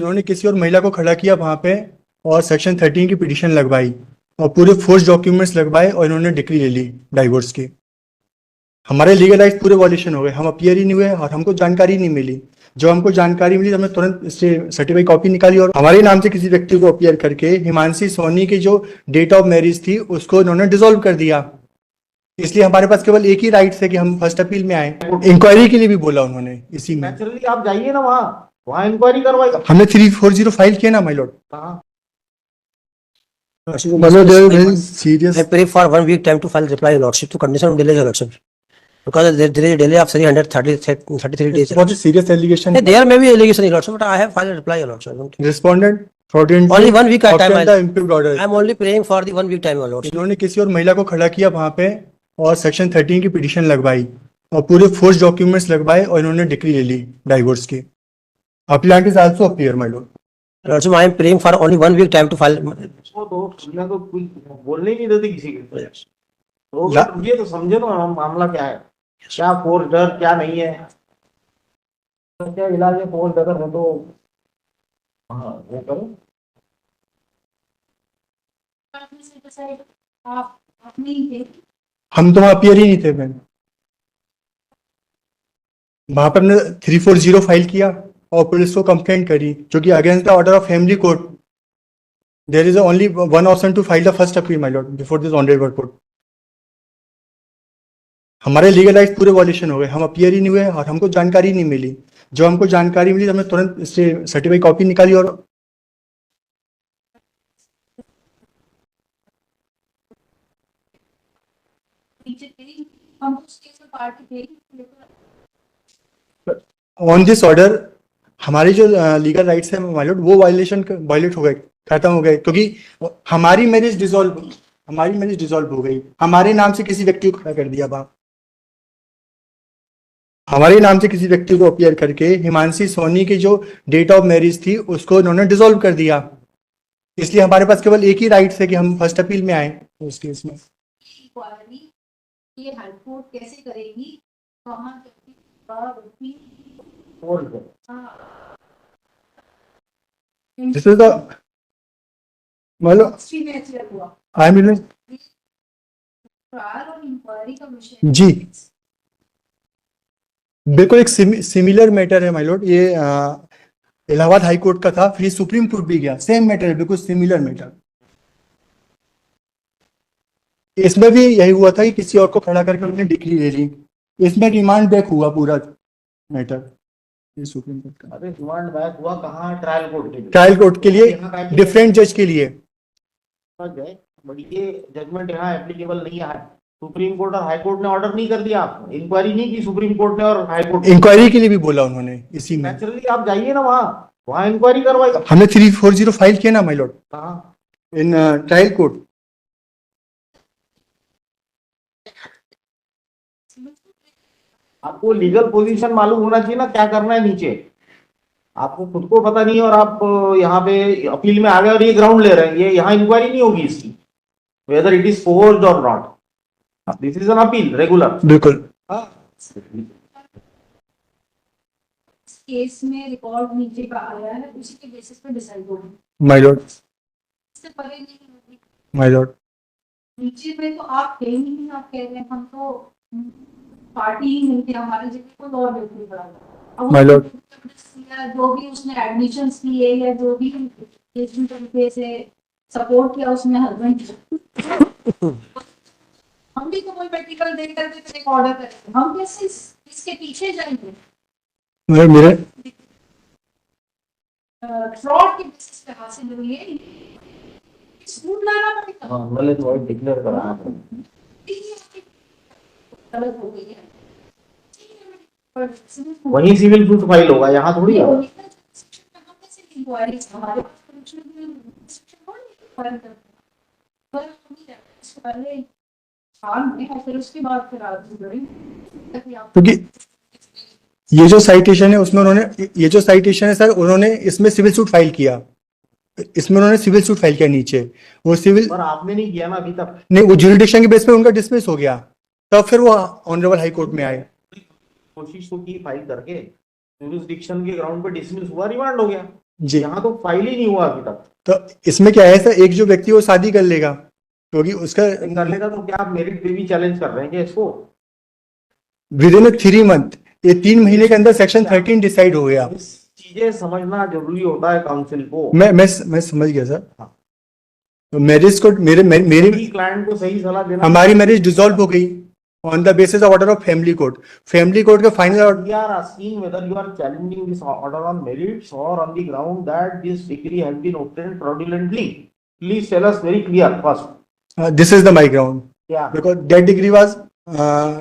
उन्होंने किसी और महिला को खड़ा किया वहां पे और सेक्शन 13 की पिटीशन लगवाई और पूरे फोर्स डॉक्यूमेंट्स लगवाए और इन्होंने डिक्री ले ली डाइवोर्स की। हमारे लीगल राइट पूरे वॉल्यूशन हो गए, हम अपीयर ही नहीं हुए और हमको जानकारी नहीं मिली। जो हमको जानकारी मिली तो हमने तुरंत इससे सर्टिफाइड कॉपी निकाली और हमारे नाम से किसी व्यक्ति को अपीयर करके हिमांशी सोनी की जो डेट ऑफ मैरिज थी उसको इन्होंने डिसॉल्व कर दिया। इसलिए हमारे पास केवल एक ही राइट है कि हम फर्स्ट अपील में आए। इंक्वायरी के लिए भी बोला उन्होंने इसी में। नेचुरली आप जाइए ना वहाँ इंक्वायरी करवाइए। हमने 340 फाइल किया ना माय लॉर्ड। कहाँ? Serious. I pray for 1 week time to file reply, Your Lordship, to condition of delay, Your Lordship. Because there is a delay of 333 days. बहुत serious allegation. There may be allegation, Your Lordship, but I have filed a reply, Your Lordship. Respondent fraudulently Only 1 week time. obtained the improved order। I am only praying for the 1 week time, Your Lordship. इन्होंने किसी और महिला को खड़ा किया वहां पे और सेक्शन 13 की पिटीशन लगवाई और पूरे फोर्स डॉक्यूमेंट्स लगवाए और इन्होंने डिक्री ले ली डाइवोर्स की। Appellate is also appear my Lord. Lordship, I am praying for only 1 week time to file. उसको तो दुनिया को कोई बोलने ही नहीं देती किसी के। तो ये तो समझे ना मामला क्या है, क्या फोर्स डर क्या नहीं है, तो क्या इलाज है फोर्स डर है तो हाँ वो करो। हम तो वहां अपीयर ही नहीं थे मैम। वहां पर हमने 340 फाइल किया और पुलिस को कंप्लेंट करी जो कि against the order of family court. There is only one option to file the first appeal my lord before this honourable court. हमारे लीगल राइट पूरे वॉल्यूशन हो गए, हम अपीयर ही नहीं हुए और हमको जानकारी नहीं मिली। जो हमको जानकारी मिली तो हमने तुरंत इससे सर्टिफाइड कॉपी निकाली और ऑन दिस ऑर्डर हमारी जो लीगल राइट्स है माय लॉर्ड वो वायलेट हो गए, खत्म हो गए, क्योंकि हमारी मैरिज डिसॉल्व हो गई। हमारे नाम से किसी व्यक्ति को खड़ा कर दिया वहां, हमारे नाम से किसी व्यक्ति को अपीयर करके हिमांशी सोनी की जो डेट ऑफ मैरिज थी उसको इन्होंने डिसॉल्व कर दिया। इसलिए हमारे पास केवल एक ही राइट है कि हम फर्स्ट अपील में आए उस केस में। ये हाई कोर्ट कैसे करेगी, कहाँ दिस इज द मतलब आई मीन जी बिल्कुल एक सिमिलर मैटर है माय लॉर्ड। ये इलाहाबाद हाई कोर्ट का था, फिर सुप्रीम कोर्ट भी गया, सेम मैटर है, बिल्कुल सिमिलर मैटर। इसमें भी यही हुआ था कि किसी और को खड़ा करके उन्होंने डिग्री ले ली। इसमें रिमांड बैक हुआ पूरा मैटर ये सुप्रीम कोर्ट का। अरे रिमांड बैक हुआ कहाँ? ट्रायल कोर्ट के लिए। ट्रायल कोर्ट के लिए, डिफरेंट जज के लिए। बट ये जजमेंट यहाँ एप्लीकेबल नहीं है। सुप्रीम कोर्ट और हाई कोर्ट ने ऑर्डर नहीं कर दिया, इंक्वायरी नहीं की सुप्रीम कोर्ट ने और हाई कोर्ट। इंक्वायरी के लिए भी बोला उन्होंने इसी में। नेचुरली आप जाइए ना वहाँ इंक्वायरी करवाइए। हमने 340 फाइल किया ना माय लॉर्ड। कहाँ? In trial court. आपको लीगल पोजीशन मालूम होना चाहिए ना, क्या करना है नीचे। आपको खुद को पता नहीं और आप यहाँ पे अपील में आ गए और ये ग्राउंड ले रहे हैं। ये यहाँ इंक्वायरी नहीं होगी इसकी, वेदर इट इज फोर्स्ड और not. This is an appeal regular. बिल्कुल। केस में रिकॉर्ड नीचे का आया है, उसी के बेसिस पे डिसाइड होगा माय लॉर्ड। इससे परे नहीं होगी। माय लॉर्ड नीचे में तो आप कह नहीं, आप कह रहे हैं हम तो पार्टी ही नहीं थे, हमारे जगह कोई और व्यक्ति खड़ा माय लॉर्ड। जो भी उसने एडमिशंस किए या जो भी जिस भी तरीके से सपोर्ट किया उसमें हस्बैंड हम भी तो कोई प्रैक्टिकल देख करके एक ऑर्डर करेंगे, हम कैसे इसके पीछे जाएंगे? मेरे फ्रॉड के बेसिस पे हासिल हुई है, सूट लाना पड़ेगा। हाँ, मैंने तो डिक्लेयर करा गलत हो गई है, वही सिविल सूट फाइल होगा, यहाँ थोड़ी है। क्योंकि ये जो साइटेशन है उसमें उन्होंने, ये जो साइटेशन है सर उन्होंने इसमें सिविल सूट फाइल किया, इसमें उन्होंने सिविल सूट फाइल किया नीचे। वो सिविल पर आपने नहीं किया ना अभी तक। नहीं, वो ज्यूरिडिक्शन के बेस पे उनका डिसमिस हो गया, तब फिर वो ऑनरेबल हाई कोर्ट में आए। कोशिश तो की फाइल करके, ज्यूरिडिक्शन के ग्राउंड पे डिसमिस हुआ, रिमांड हो गया। जी। यहाँ तो फाइल ही नहीं हुआ अभी तक। तो इसमें क्या है सर, एक जो व्यक्ति वो शादी कर लेगा क्योंकि उसका कर लेगा तो क्या आप मेरिट पे भी चैलेंज कर रहे हैं क्या इसको? विद इन 3 मंथ, ये 3 महीने के अंदर सेक्शन 13 डिसाइड हो गया। इस चीजें समझना जरूरी होता है काउंसिल को। मैं समझ गया सर। तो मैरिज को मेरी क्लाइंट को सही सलाह देना। हमारी मैरिज डिसॉल्व हो गई on the basis of order of family court. Family court का final We are asking whether you are challenging this order on merits or on the ground that this degree has been obtained fraudulently. Please tell us very clear first. This is the my ground Yeah. Because that degree was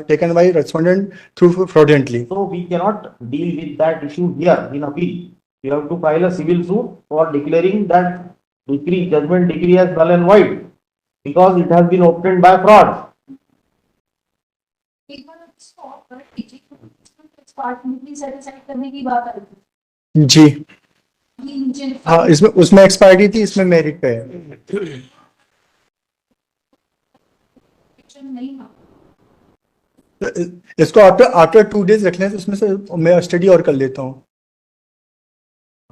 taken by respondent through fraudulently. So we cannot deal with that issue here in appeal. You have to file a civil suit for declaring that judgment decree as null and void because it has been obtained by fraud. एक बार इसको of कर दीजिए, इस part में भी satisfy करने की बात आई थी। जी ये नीचे हाँ, इसमें उसमें एक्सपायरी थी, इसमें मेरिट पे है। नहीं था। इसको आफ्टर 2 days रख लें तो उसमें से मैं स्टडी और कर लेता हूँ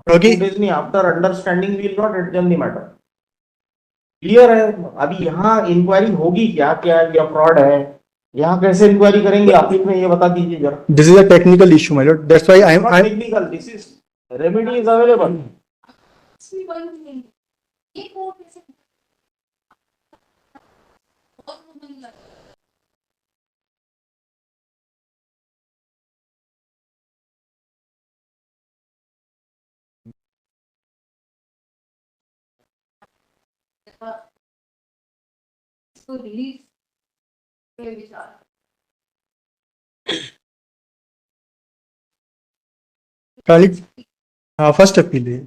क्योंकि 2 days नहीं, after understanding we will not adjourn the matter. Clear है? अभी यहाँ इंक्वायरी होगी क्या क्या या फ्रॉड है, यहाँ कैसे इंक्वायरी करेंगे अपील में, ये बता दीजिए जरा। This is a technical issue my Lord, that's why I am technical, this is remedy is available. इसमें कोई नहीं, ये कोर्ट कैसे और नहीं लगा। इसको रिलीज के विचार हाँ फर्स्ट अपील है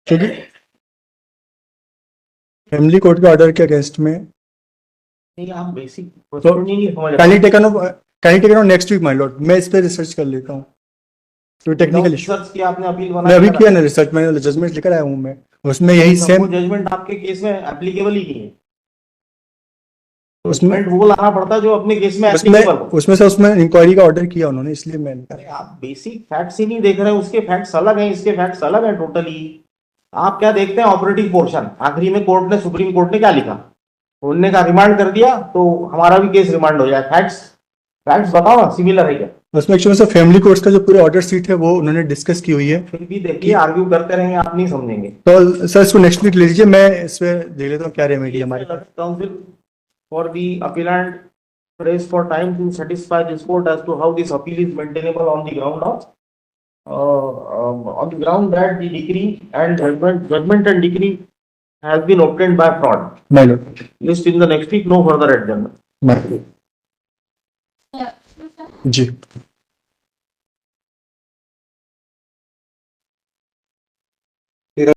क्योंकि फैमिली कोर्ट के ऑर्डर के अगेंस्ट में नहीं, आप बेसिक क्वेश्चन ही नहीं समझ can you taken on next week my lord, मैं इस पे रिसर्च कर लेता हूँ। तो टेक्निकल इशू रिसर्च किया आपने, अपील मैं अभी बनाया किया ना रिसर्च, मैंने जजमेंट लेकर आया हूँ मैं, उसमें यही सेम जजमेंट आपके केस में एप्लीकेबल ही नहीं है। उसमें जजमेंट वो लाना पड़ता है जो अपने केस में एप्लीकेबल हो। उसमें इंक्वायरी का ऑर्डर किया उन्होंने, इसलिए मैंने अरे आप बेसिक फैक्ट्स ही नहीं देख रहे हैं, उसके फैक्ट्स अलग हैं, इसके फैक्ट्स अलग हैं टोटली। आप क्या देखते हैं ऑपरेटिव पोर्शन, आखिरी में कोर्ट ने, सुप्रीम कोर्ट ने क्या लिखा, उन्होंने कहा रिमांड कर दिया तो हमारा भी केस रिमांड हो जाए। फैक्ट्स बताओ ना, सिमिलर है क्या? उसमें एक्चुअली सर फैमिली कोर्ट्स का जो पूरे ऑर्डर सीट है वो उन्होंने डिस्कस की हुई है। फिर भी देखिए आर्ग्यू करते रहेंगे, आप नहीं समझेंगे। तो सर इसको नेक्स्ट वीक ले लीजिए, मैं इस पे देख लेता हूँ क्या रेमेडी हमारे पास। Counsel for the appellant prays for time to satisfy this court as to how this appeal is maintainable on the ground of on the ground that the decree and judgment and decree has been obtained by fraud. My lord. List in the next week, no further adjournment. Ji.